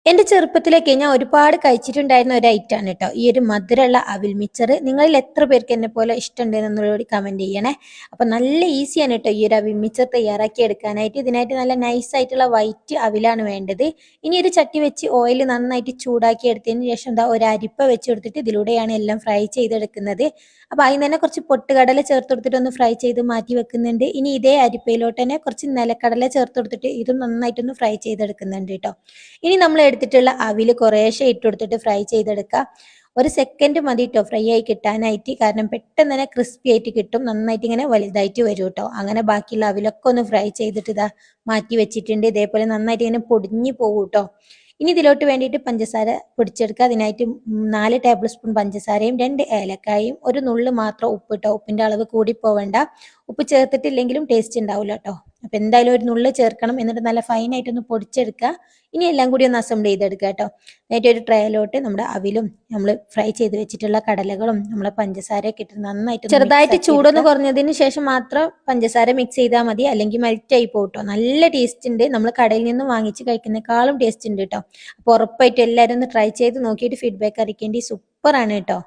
എന്റെ ചെറുപ്പത്തിലൊക്കെ ഞാൻ ഒരുപാട് കഴിച്ചിട്ടുണ്ടായിരുന്ന ഒരു ഐറ്റാണ് കേട്ടോ ഈ ഒരു മധുരമുള്ള അവിൽ മിച്ചർ. നിങ്ങളിൽ എത്ര പേർക്ക് എന്നെ പോലെ ഇഷ്ടമുണ്ട് എന്നുള്ളൊരു കമന്റ് ചെയ്യണേ. അപ്പൊ നല്ല ഈസിയാണ് കേട്ടോ ഈ ഒരു അവിൽ മിച്ചർ തയ്യാറാക്കി എടുക്കാനായിട്ട്. ഇതിനായിട്ട് നല്ല നൈസ് ആയിട്ടുള്ള വൈറ്റ് അവിലാണ് വേണ്ടത്. ഇനി ഒരു ചട്ടി വെച്ച് ഓയിൽ നന്നായിട്ട് ചൂടാക്കി എടുത്തതിന് ശേഷം എന്താ ഒരു അരിപ്പ വെച്ച് കൊടുത്തിട്ട് ഇതിലൂടെയാണ് എല്ലാം ഫ്രൈ ചെയ്തെടുക്കുന്നത്. അപ്പൊ അതിന് തന്നെ കുറച്ച് പൊട്ടുകടല ചേർത്ത് കൊടുത്തിട്ട് ഒന്ന് ഫ്രൈ ചെയ്ത് മാറ്റി വെക്കുന്നുണ്ട്. ഇനി ഇതേ അരിപ്പയിലോട്ട് തന്നെ കുറച്ച് നിലക്കടല ചേർത്ത് കൊടുത്തിട്ട് ഇതും നന്നായിട്ടൊന്ന് ഫ്രൈ ചെയ്തെടുക്കുന്നുണ്ട് കേട്ടോ. ഇനി നമ്മൾ എടുത്തിട്ടുള്ള അവിൽ കുറേശ്ശെ ഇട്ട് കൊടുത്തിട്ട് ഫ്രൈ ചെയ്തെടുക്കുക. ഒരു സെക്കൻഡ് മതി കേട്ടോ ഫ്രൈ ആയി കിട്ടാനായിട്ട്. കാരണം പെട്ടെന്ന് തന്നെ ക്രിസ്പി ആയിട്ട് കിട്ടും, നന്നായിട്ട് ഇങ്ങനെ വലുതായിട്ട് വരും കേട്ടോ. അങ്ങനെ ബാക്കിയുള്ള അവിലൊക്കെ ഒന്ന് ഫ്രൈ ചെയ്തിട്ട് ഇതാ മാറ്റി വെച്ചിട്ടുണ്ട്. ഇതേപോലെ നന്നായിട്ട് ഇങ്ങനെ പൊടിഞ്ഞു പോകും കേട്ടോ. ഇനി ഇതിലോട്ട് വേണ്ടിയിട്ട് പഞ്ചസാര പൊടിച്ചെടുക്കുക. അതിനായിട്ട് 4 ടേബിൾ സ്പൂൺ പഞ്ചസാരയും 2 ഏലക്കായും ഒരു നുള്ള് മാത്രം ഉപ്പ് കേട്ടോ. ഉപ്പിന്റെ അളവ് കൂടി പോവേണ്ട. ഉപ്പ് ചേർത്തിട്ടില്ലെങ്കിലും ടേസ്റ്റ് ഉണ്ടാവില്ല കേട്ടോ. അപ്പൊ എന്തായാലും ഒരു നുള്ള് ചേർക്കണം. എന്നിട്ട് നല്ല ഫൈനായിട്ടൊന്ന് പൊടിച്ചെടുക്കുക. ഇനി എല്ലാം കൂടി ഒന്ന് അസംബിൾ ചെയ്തെടുക്കുക കേട്ടോ. എന്നിട്ട് ഒരു ട്രേയിലോട്ട് നമ്മുടെ അവിലും നമ്മൾ ഫ്രൈ ചെയ്ത് വെച്ചിട്ടുള്ള കടലകളും നമ്മളെ പഞ്ചസാരയൊക്കെ ഇട്ട് നന്നായിട്ട് ചെറുതായിട്ട് ചൂടൊന്ന് കുറഞ്ഞതിന് ശേഷം മാത്രം പഞ്ചസാര മിക്സ് ചെയ്താൽ മതി, അല്ലെങ്കിൽ മെൽറ്റ് ആയി പോട്ടോ. നല്ല ടേസ്റ്റ് ഉണ്ട്, നമ്മൾ കടയിൽ നിന്ന് വാങ്ങിച്ച് കഴിക്കുന്നേക്കാളും ടേസ്റ്റ് ഉണ്ട് കേട്ടോ. അപ്പോൾ ഉറപ്പായിട്ട് എല്ലാവരും ഒന്ന് ട്രൈ ചെയ്ത് നോക്കിയിട്ട് ഫീഡ്ബാക്ക് അറിയിക്കേണ്ടി. സൂപ്പറാണ് കേട്ടോ.